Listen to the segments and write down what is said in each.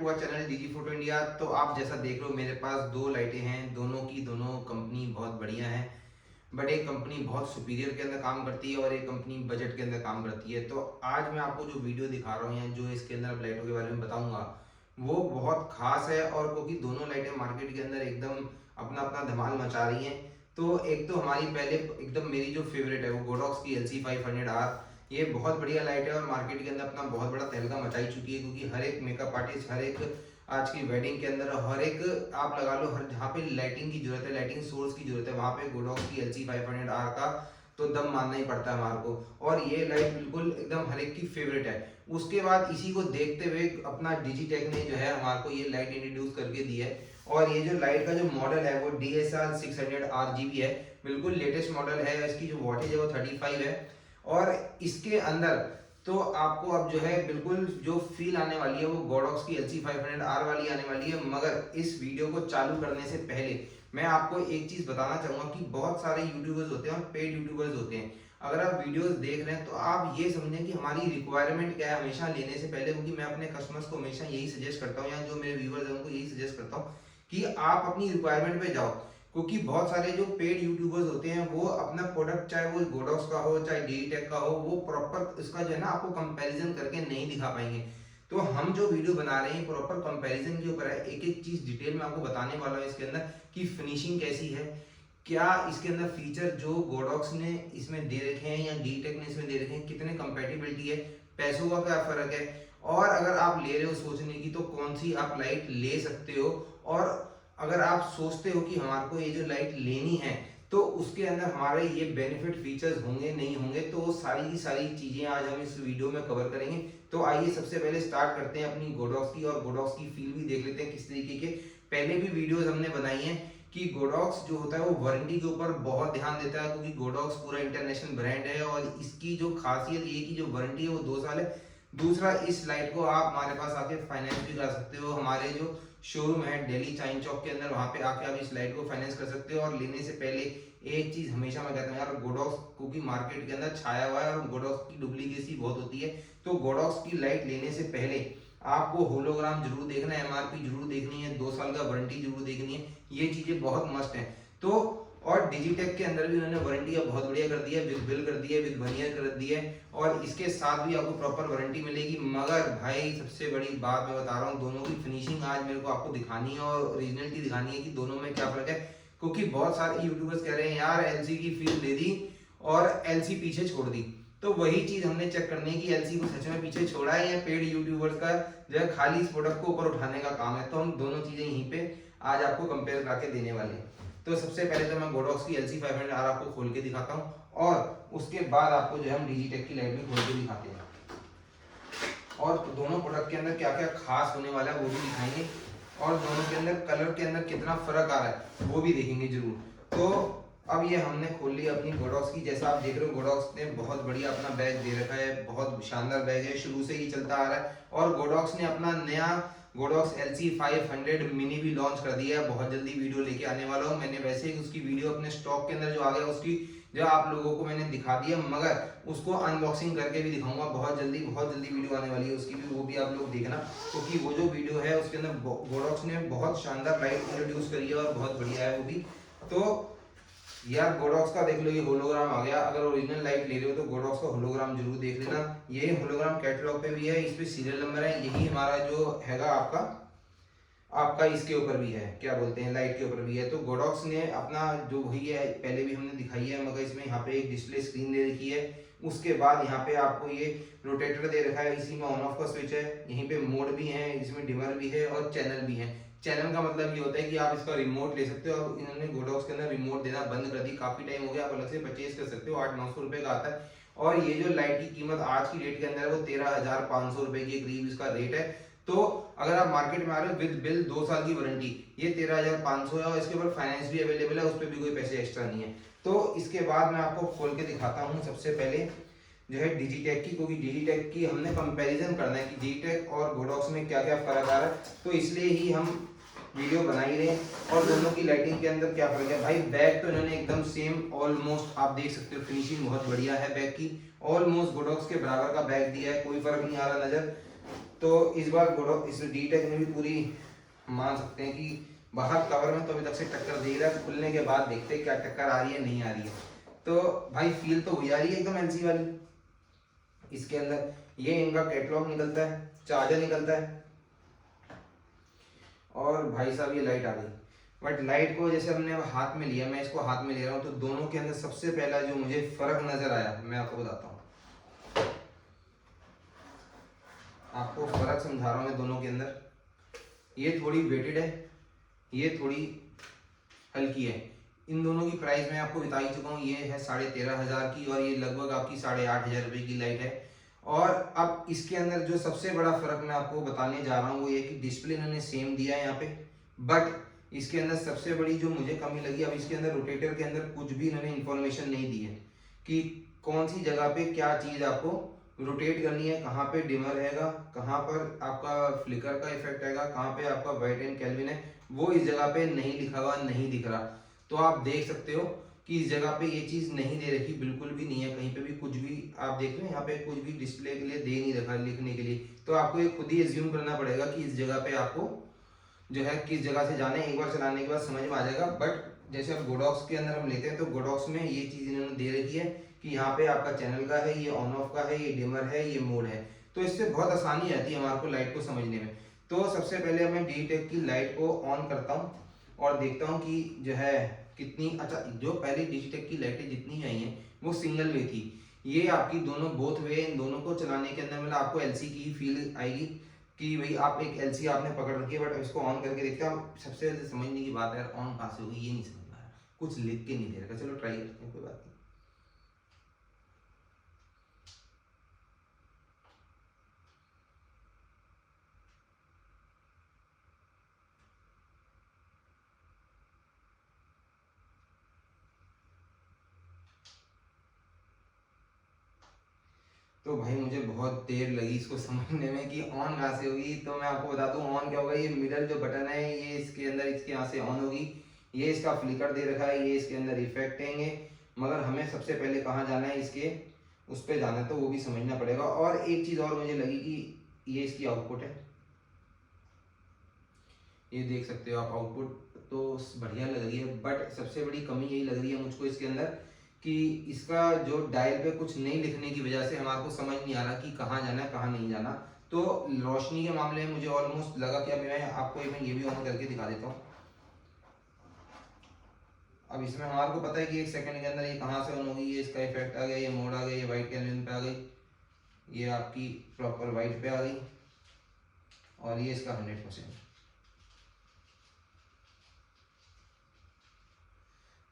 To our channel DG photo India. तो आप जैसा देख रहे हो मेरे पास दो लाइटें हैं, दोनों की दोनों कंपनी बहुत बढ़िया है। बट एक कंपनी बहुत सुपीरियर के अंदर काम करती है और एक कंपनी बजट के अंदर काम करती है। तो आज मैं आपको जो वीडियो दिखा रहा हूँ या जो इसके अंदर लाइटों के बारे में बताऊंगा वो बहुत खास है, और क्योंकि दोनों लाइटें मार्केट के अंदर एकदम अपना अपना धमाल मचा रही हैं। तो एक तो हमारी पहले एकदम मेरी जो फेवरेट है वो गोडॉक्स की LC500R। ये बहुत बढ़िया लाइट है और मार्केट के अंदर अपना बहुत बड़ा तहलका मचाई चुकी है, क्योंकि हर एक मेकअप आर्टिस्ट, हर एक आज की वेडिंग के अंदर, हर एक आप लगा लो, हर जहाँ पे लाइटिंग की जरूरत है, लाइटिंग सोर्स की जरूरत है, वहाँ पे गोडॉक्स की LC500R का तो दम मानना ही पड़ता है हमारे को। और ये लाइट बिल्कुल एकदम हर एक की फेवरेट है। उसके बाद इसी को देखते हुए अपना डिजिटेक ने जो है हमारे को ये लाइट इंट्रोड्यूस करके दी है। और ये जो लाइट का जो मॉडल है वो DSR600RGB है, बिल्कुल लेटेस्ट मॉडल है। इसकी जो वॉटेज है वो 35 है। और इसके अंदर तो आपको अब जो है बिल्कुल जो फील आने वाली है वो गोडॉक्स की LC500R वाली आने वाली है। मगर इस वीडियो को चालू करने से पहले मैं आपको एक चीज बताना चाहूंगा कि बहुत सारे यूट्यूबर्स होते हैं और पेड यूट्यूबर्स होते हैं। अगर आप वीडियोस देख रहे हैं तो आप ये समझें कि हमारी रिक्वायरमेंट क्या है हमेशा लेने से पहले, क्योंकि मैं अपने कस्टमर्स को हमेशा यही सजेस्ट करता हूँ या जो मेरे व्यूअर्स हैं उनको यही सजेस्ट करता हूँ कि आप अपनी रिक्वायरमेंट पे जाओ। क्योंकि बहुत सारे जो पेड यूट्यूबर्स होते हैं वो अपना प्रोडक्ट, चाहे वो गोडॉक्स का हो चाहे डीजीटेक का हो, वो प्रॉपर इसका जो है ना आपको कंपैरिजन करके नहीं दिखा पाएंगे। तो हम जो वीडियो बना रहे हैं प्रॉपर कंपैरिजन के ऊपर है। एक एक चीज डिटेल में आपको बताने वाला हूँ इसके अंदर कि फिनिशिंग कैसी है, क्या इसके अंदर फीचर जो गोडॉक्स ने इसमें दे रखे हैं या डीजीटेक ने इसमें दे रखे हैं, कितने कंपेटिबिलिटी है, पैसों का क्या फर्क है, और अगर आप ले रहे हो सोचने की तो कौन सी आप लाइट ले सकते हो। और अगर आप सोचते हो कि हमारे को ये जो लाइट लेनी है तो उसके अंदर हमारे ये बेनिफिट फीचर्स होंगे नहीं होंगे, तो वो सारी की सारी चीजें आज हम इस वीडियो में कवर करेंगे। तो आइए सबसे पहले स्टार्ट करते हैं अपनी गोडॉक्स की, और गोडॉक्स की फील भी देख लेते हैं किस तरीके के। पहले भी वीडियोस हमने बनाई हैं कि गोडॉक्स जो होता है वो वारंटी के ऊपर बहुत ध्यान देता है, क्योंकि गोडॉक्स पूरा इंटरनेशनल ब्रांड है और इसकी जो खासियत ये की जो वारंटी है वो 2 साल है। दूसरा, इस लाइट को आप हमारे पास आके फाइनेंस भी कर सकते हो। हमारे जो शोरूम है दिल्ली चाइन चौक के अंदर, वहां पे आके आप इस लाइट को फाइनेंस कर सकते हो। और लेने से पहले एक चीज हमेशा मैं कहता हूँ यार, गोडॉक्स क्योंकि मार्केट के अंदर छाया हुआ है और गोडॉक्स की डुप्लीकेसी बहुत होती है, तो गोडॉक्स की लाइट लेने से पहले आपको होलोग्राम जरूर देखना है, MRP जरूर देखनी है, 2 साल का वारंटी जरूर देखनी है। ये चीजें बहुत मस्ट है। तो और डिजिटेक के अंदर भी उन्होंने वारंटी बहुत बढ़िया कर दी है, विद बिल कर दी है, विद वनियर कर दी है, और इसके साथ भी आपको प्रॉपर वारंटी मिलेगी। मगर भाई सबसे बड़ी बात मैं बता रहा हूँ, दोनों की फिनिशिंग आज मेरे को आपको दिखानी है और ओरिजिनलिटी दिखानी है कि दोनों में क्या फर्क है। क्योंकि बहुत सारे यूट्यूबर्स कह रहे हैं यार LC की फील दे दी और LC पीछे छोड़ दी। तो वही चीज हमने चेक करनी है कि LC को सच में पीछे छोड़ा है या पेड यूट्यूबर्स का जो है खाली इस प्रोडक्ट को ऊपर उठाने का काम है। तो हम दोनों चीजें यहीं पे आज आपको कंपेयर करके देने वाले हैं। तो सबसे पहले तो मैं गोडॉक्स की LC500R आपको खोल के दिखाता हूँ, और उसके बाद आपको जो है हम डिजिटेक की लाइट भी खोल के दिखाते हैं, और दोनों प्रोडक्ट के अंदर क्या क्या खास होने वाला है वो भी दिखाएंगे, और दोनों के अंदर कलर के अंदर कितना फर्क आ रहा है वो भी देखेंगे जरूर। तो अब ये हमने खोल लिया अपनी गोडॉक्स की। जैसा आप देख रहे हो गोडॉक्स ने बहुत बढ़िया अपना बैग दे रखा है, बहुत शानदार बैग है, शुरू से ही चलता आ रहा है। और गोडॉक्स ने अपना नया गोडॉक्स LC500 मिनी भी लॉन्च कर दिया है, बहुत जल्दी वीडियो लेके आने वाला हूँ। मैंने वैसे ही उसकी वीडियो अपने स्टॉक के अंदर जो आ गया उसकी जो आप लोगों को मैंने दिखा दिया, मगर उसको अनबॉक्सिंग करके भी दिखाऊंगा बहुत जल्दी वीडियो आने वाली है उसकी भी, वो भी आप लोग देखना। क्योंकि वो जो वीडियो है उसके अंदर गोडॉक्स ने बहुत शानदार लाइट इंट्रोड्यूस करी है और बहुत बढ़िया है वो भी। तो यार गोडॉक्स का देख लो, ये होलोग्राम आ गया। अगर ओरिजिनल लाइट ले रहे हो तो गोडॉक्स का होलोग्राम जरूर देख लेना। ये होलोग्राम कैटलॉग पे भी है, इस पे सीरियल नंबर है, यही हमारा जो हैगा आपका इसके ऊपर भी है, क्या बोलते हैं, लाइट के ऊपर भी है। तो गोडॉक्स ने अपना जो वही है पहले भी हमने दिखाई है, मगर इसमें यहाँ पे एक डिस्प्ले स्क्रीन दे रखी है। उसके बाद यहाँ पे आपको ये रोटेटर दे रखा है, इसी में ऑन ऑफ का स्विच है, यहीं पे मोड भी है, इसमें डिमर भी है और चैनल भी है। चैनल का मतलब ये होता है कि आप इसका रिमोट ले सकते हो। अब इन्होंने गोडॉक्स के अंदर रिमोट देना बंद कर दी, काफी टाइम हो गया, आप अलग से परचेज कर सकते हो, 800-900 रुपए का आता है। और ये जो लाइट की कीमत आज की डेट के अंदर है वो 13,500 रुपए के करीब इसका रेट है। तो अगर आप मार्केट में आ रहे हो विद बिल 2 साल की वारंटी, ये 13,500 है, और इसके ऊपर फाइनेंस भी अवेलेबल है, उस पर भी कोई पैसे एक्स्ट्रा नहीं है। तो इसके बाद मैं आपको खोल के दिखाता हूँ सबसे पहले जो है डिजिटेक की, क्योंकि डिजिटेक की हमने कंपैरिजन करना है कि डिजिटेक और गोडॉक्स में क्या क्या फर्क आ रहा है। तो इसलिए ही हम वीडियो बना ही रहे हैं, और दोनों की लाइटिंग के अंदर क्या फर्क है। भाई बैग तो इन्होंने एकदम सेम ऑलमोस्ट आप देख सकते हो, फिनिशिंग बहुत बढ़िया है बैग की, ऑलमोस्ट गोडॉक्स के बराबर का बैग दिया है, कोई फर्क नहीं आ रहा नजर। तो इस बार इस डी टेक में भी पूरी मान सकते हैं कि बाहर कवर में तो अभी तक से टक्कर दे रहा है, खुलने के बाद देखते हैं क्या टक्कर आ रही है नहीं आ रही है। तो भाई फील तो हुई आ रही है एकदम एलसी वाली। इसके अंदर ये इनका कैटलॉग निकलता है, चार्जर निकलता है, और भाई साहब ये लाइट आ गई। बट लाइट को जैसे हमने अब हाथ में लिया, मैं इसको हाथ में ले रहा हूँ, तो दोनों के अंदर सबसे पहला जो मुझे फर्क नजर आया मैं आपको बताता हूँ। आपको फर्क समझा रहा हूँ मैं दोनों के अंदर। ये थोड़ी वेटेड है, ये थोड़ी हल्की है। इन दोनों की प्राइस मैं आपको बता ही चुका हूँ, ये है 13,500 की और ये लगभग आपकी 8,500 रुपये की लाइट है। और अब इसके अंदर जो सबसे बड़ा फर्क मैं आपको बताने जा रहा हूँ वो ये कि डिस्प्ले इन्होंने सेम दिया है यहाँ पे, बट इसके अंदर सबसे बड़ी जो मुझे कमी लगी, अब इसके अंदर रोटेटर के अंदर कुछ भी इन्होंने इन्फॉर्मेशन नहीं दी है कि कौन सी जगह पे क्या चीज़ आपको रोटेट करनी है, कहाँ पे डिमर रहेगा, कहाँ पर आपका फ्लिकर का इफेक्ट आएगा, कहाँ पे आपका वाइट एंड कैल्विन है, वो इस जगह पे नहीं लिखा हुआ, नहीं दिख रहा। तो आप देख सकते हो कि इस जगह पे ये चीज़ नहीं दे रखी, बिल्कुल भी नहीं है, कहीं पे भी कुछ भी आप देख रहे हैं यहाँ पे कुछ भी डिस्प्ले के लिए दे नहीं रखा लिखने के लिए। तो आपको ये खुद ही एज्यूम करना पड़ेगा कि इस जगह पे आपको जो है किस जगह से जाना है, एक बार चलाने के बाद समझ में आ जाएगा। बट जैसे अब गोडॉक्स के अंदर हम लेते हैं तो गोडॉक्स में ये चीज़ इन्होंने दे रखी है कि यहाँ पे आपका चैनल का है, ये ऑन ऑफ का है, ये डिमर है, ये मोड है। तो इससे बहुत आसानी आती है हमारे को लाइट को समझने में। तो सबसे पहले मैं डी टेक की लाइट को ऑन करता हूँ और देखता हूँ कि जो है कितनी, अच्छा जो पहले डिजिटेक की लाइटें जितनी आई हैं वो सिंगल वे थी, ये आपकी दोनों बोथ वे, इन दोनों को चलाने के अंदर मतलब आपको एलसी की ही फील आएगी कि भाई आप एक एलसी आपने पकड़ रखी है। बट इसको ऑन करके देखते हैं, सबसे समझने की बात है ऑन कहाँ से होगी ये नहीं समझ में आ रहा, कुछ लिख के नहीं दे रखा। चलो ट्राई करते हैं, कोई बात नहीं। तो भाई मुझे बहुत देर लगी इसको समझने में कि ऑन कहाँ से होगी। तो मैं आपको बता दूं ऑन क्या होगा, ये मिडल जो बटन है ये इसके अंदर, इसके यहाँ से ऑन होगी। ये इसका फ्लिकर दे रखा है, ये इसके अंदर इफेक्ट हैंगे, मगर हमें सबसे पहले कहाँ जाना है, इसके उस पर जाना है, तो वो भी समझना पड़ेगा। और एक चीज़ और मुझे लगी कि ये इसकी आउटपुट है, ये देख सकते हो आप आउटपुट, तो बढ़िया लग रही है। बट सबसे बड़ी कमी यही लग रही है मुझको इसके अंदर कि इसका जो डायल पे कुछ नहीं लिखने की वजह से हमारे को समझ नहीं आ रहा कि कहाँ जाना है कहाँ नहीं जाना। तो रोशनी के मामले में मुझे ऑलमोस्ट लगा कि अभी मैं आपको मैं ये भी ऑन करके दिखा देता हूँ। अब इसमें हमारे को पता है कि 1 सेकंड के अंदर ये कहाँ से ऑन होगी, ये इसका इफेक्ट आ गया, ये मोड आ गया, ये वाइट कैल्विन पे आ गई, ये आपकी प्रॉपर वाइट पे आ गई, और ये इसका 100%।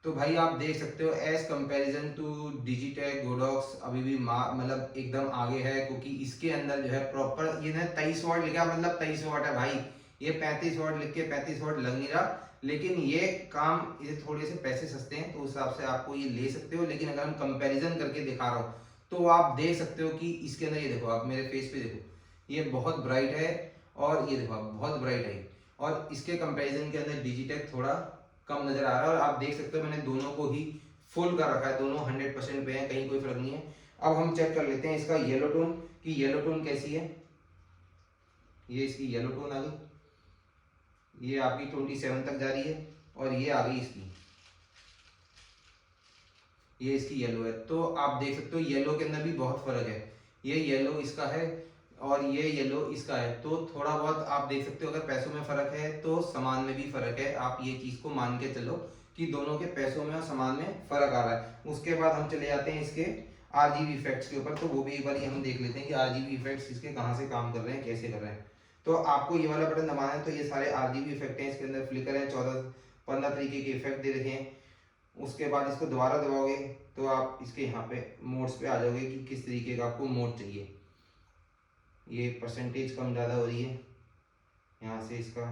तो भाई आप देख सकते हो as comparison to Digitek Godox अभी भी मतलब एकदम आगे है, क्योंकि इसके अंदर जो है प्रॉपर ये ना 23 वाट लिखा, मतलब 23 वाट है भाई, ये 35 वाट लिख के 35 वाट लग नहीं रहा। लेकिन ये काम, ये थोड़े से पैसे सस्ते हैं तो उस हिसाब से आपको ये ले सकते हो। लेकिन अगर हम कंपैरिजन करके दिखा रहा हूँ तो आप देख सकते हो कि इसके अंदर ये देखो, आप मेरे फेस पे देखो, ये बहुत ब्राइट है, और ये देखो आप बहुत ब्राइट है, और इसके कंपैरिजन के अंदर डिजिटेक थोड़ा कम नजर आ रहा है। और आप देख सकते हो मैंने दोनों को ही फुल कर रखा है, दोनों 100% पे हैं, कहीं कोई फर्क नहीं है। अब हम चेक कर लेते हैं इसका येलो टोन कि येलो टोन कैसी है। ये इसकी येलो टोन आ गई, ये आपकी 27 तक जा रही है, और ये आ गई इसकी, ये इसकी येलो है। तो आप देख सकते हो येलो के अंदर भी बहुत फर्क है, ये येलो इसका है और ये येलो इसका है। तो थोड़ा बहुत आप देख सकते हो, अगर पैसों में फर्क है तो सामान में भी फर्क है। आप ये चीज को मान के चलो कि दोनों के पैसों में और सामान में फर्क आ रहा है। उसके बाद हम चले जाते हैं इसके आरजीबी इफेक्ट्स के ऊपर, तो वो भी एक बार हम देख लेते हैं कि आरजीबी इफेक्ट्स इसके कहाँ से काम कर रहे हैं, कैसे कर रहे हैं। तो आपको ये वाला बटन दबाना है, तो ये सारे आरजीबी इफेक्ट हैं, इसके अंदर फ्लिकर है, 14-15 तरीके के इफेक्ट दे रखे हैं। उसके बाद इसको दोबारा दबाओगे तो आप इसके यहाँ पे मोड्स पे आ जाओगे कि किस तरीके का आपको मोड चाहिए। ये परसेंटेज कम ज़्यादा हो रही है यहाँ से इसका,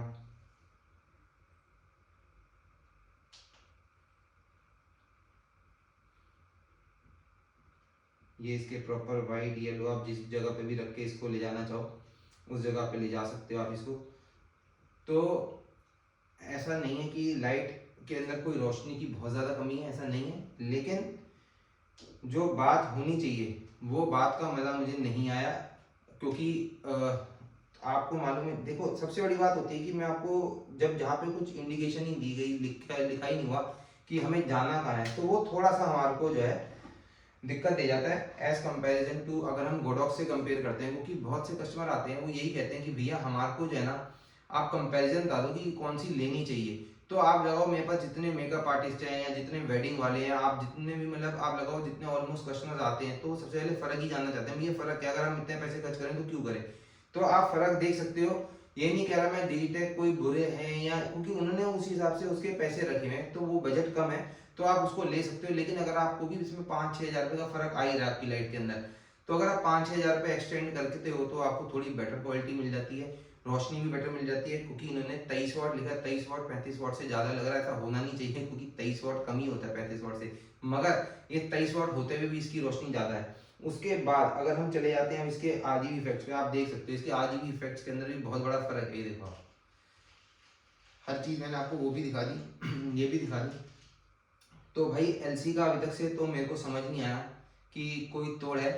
ये इसके प्रॉपर वाइट येलो, आप जिस जगह पे भी रख के इसको ले जाना चाहो उस जगह पे ले जा सकते हो आप इसको। तो ऐसा नहीं है कि लाइट के अंदर कोई रोशनी की बहुत ज़्यादा कमी है, ऐसा नहीं है। लेकिन जो बात होनी चाहिए वो बात का मज़ा मुझे नहीं आया, क्योंकि आपको मालूम है, देखो सबसे बड़ी बात होती है कि मैं आपको जब जहाँ पे कुछ इंडिकेशन ही दी गई, लिखा ही नहीं हुआ कि हमें जाना कहाँ है, तो वो थोड़ा सा हमारे को जो है दिक्कत दे जाता है एज कंपैरिजन टू अगर हम गोडॉक्स से कंपेयर करते हैं। क्योंकि बहुत से कस्टमर आते हैं वो यही कहते हैं कि भैया हमारे को जो है ना आप कंपैरिजन बता दो कि कौन सी लेनी चाहिए। तो आप लगाओ मेरे पास जितने मेकअप आर्टिस्ट हैं या जितने वेडिंग वाले हैं, आप जितने भी मतलब आप लगाओ जितने ऑलमोस्ट कस्टमर्स आते हैं, तो सबसे पहले फ़र्क ही जानना चाहते हैं, ये फ़र्क क्या, अगर हम इतने पैसे खर्च करें तो क्यों करें। तो आप फ़र्क देख सकते हो। ये नहीं कह रहा मैं डिजिटेक कोई बुरे हैं या, क्योंकि उन्होंने उस हिसाब से उसके पैसे रखे हैं तो वो बजट कम है तो आप उसको ले सकते हो। लेकिन अगर आपको भी इसमें 5-6 हज़ार रुपये का फर्क आ ही रहा है आपकी लाइट के अंदर, तो अगर आप 5-6 हज़ार रुपये एक्सटेंड करते हो तो आपको थोड़ी बेटर क्वालिटी मिल जाती है, रोशनी भी बेटर मिल जाती है। क्योंकि इन्होंने 23 वाट लिखा है, 23 वाट 35 वाट से ज़्यादा लग रहा है, ऐसा होना नहीं चाहिए क्योंकि 23 वाट कम ही होता है 35 वाट से, मगर ये 23 वाट होते हुए भी इसकी रोशनी ज़्यादा है। उसके बाद अगर हम चले जाते हैं इसके आरजीबी इफेक्ट्स पे, आप देख सकते हो इसके आरजीबी इफेक्ट्स के अंदर भी बहुत बड़ा फर्क है। ये देखो आप, हर चीज़ मैंने आपको वो भी दिखा दी ये भी दिखा दी। तो भाई एलसी का अभी तक से तो मेरे को समझ नहीं आया कि कोई तोड़ है।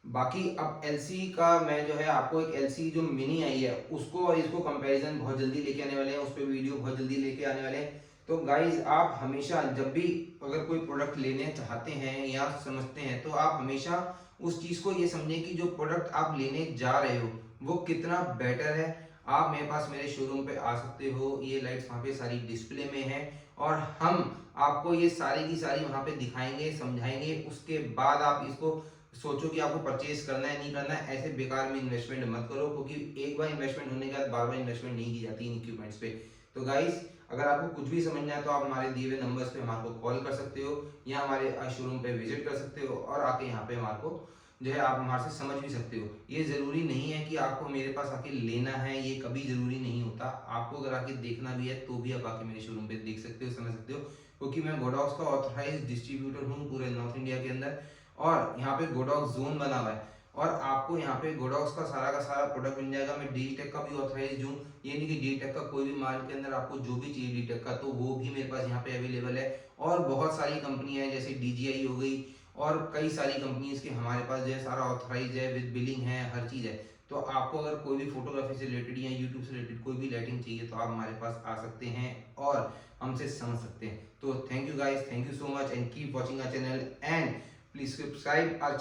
बाकी अब एलसी का मैं जो है आपको एक एलसी जो मिनी आई है उसको और इसको कंपैरिजन बहुत जल्दी लेके आने वाले हैं, उस पर वीडियो बहुत जल्दी लेके आने वाले हैं। तो गाइज आप हमेशा जब भी अगर कोई प्रोडक्ट लेने चाहते हैं या समझते हैं तो आप हमेशा उस चीज़ को ये समझें कि जो प्रोडक्ट आप लेने जा रहे हो वो कितना बेटर है। आप मेरे पास मेरे शोरूम पे आ सकते हो, ये लाइट्स वहाँ पे सारी डिस्प्ले में है और हम आपको ये सारी की सारी वहाँ पे दिखाएंगे, समझाएंगे। उसके बाद आप इसको सोचो कि आपको परचेज करना है नहीं करना है, ऐसे बेकार में इन्वेस्टमेंट मत करो क्योंकि एक बार इन्वेस्टमेंट होने के बाद बार बार इन्वेस्टमेंट नहीं की जाती इन इक्विपमेंट्स पे। तो गाइस अगर आपको कुछ भी समझना है तो आप हमारे दिए हुए नंबर्स पे हमारे को कॉल कर सकते हो या हमारे शोरूम पे विजिट कर सकते हो और आके यहाँ पे हमारे को जो है आप हमारे से समझ भी सकते हो। ये ज़रूरी नहीं है कि आपको मेरे पास आके लेना है, ये कभी ज़रूरी नहीं होता। आपको अगर आके देखना भी है तो भी आप आके मेरे शोरूम पे देख सकते हो, समझ सकते हो। क्योंकि मैं गोडॉक्स का ऑथराइज डिस्ट्रीब्यूटर हूँ पूरे नॉर्थ इंडिया के अंदर और यहाँ पे गोडॉक्स जोन बना हुआ है और आपको यहाँ पे गोडॉक्स का सारा प्रोडक्ट मिल जाएगा। मैं डिजिटेक का भी ऑथराइज हूँ, ये नहीं कि डिजिटेक का कोई भी माल के अंदर आपको जो भी चाहिए डिजिटेक का तो वो भी मेरे पास यहाँ पे अवेलेबल है। और बहुत सारी कंपनी है जैसे डीजीआई हो गई और कई सारी कंपनीज के हमारे पास जो है सारा ऑथराइज है, विद बिलिंग है, हर चीज़ है। तो आपको अगर कोई भी फोटोग्राफी से रिलेटेड या यूट्यूब से रिलेटेड कोई भी लाइटिंग चाहिए तो आप हमारे पास आ सकते हैं और हमसे समझ सकते हैं। तो thank you guys, thank you so much and keep watching our channel and please subscribe our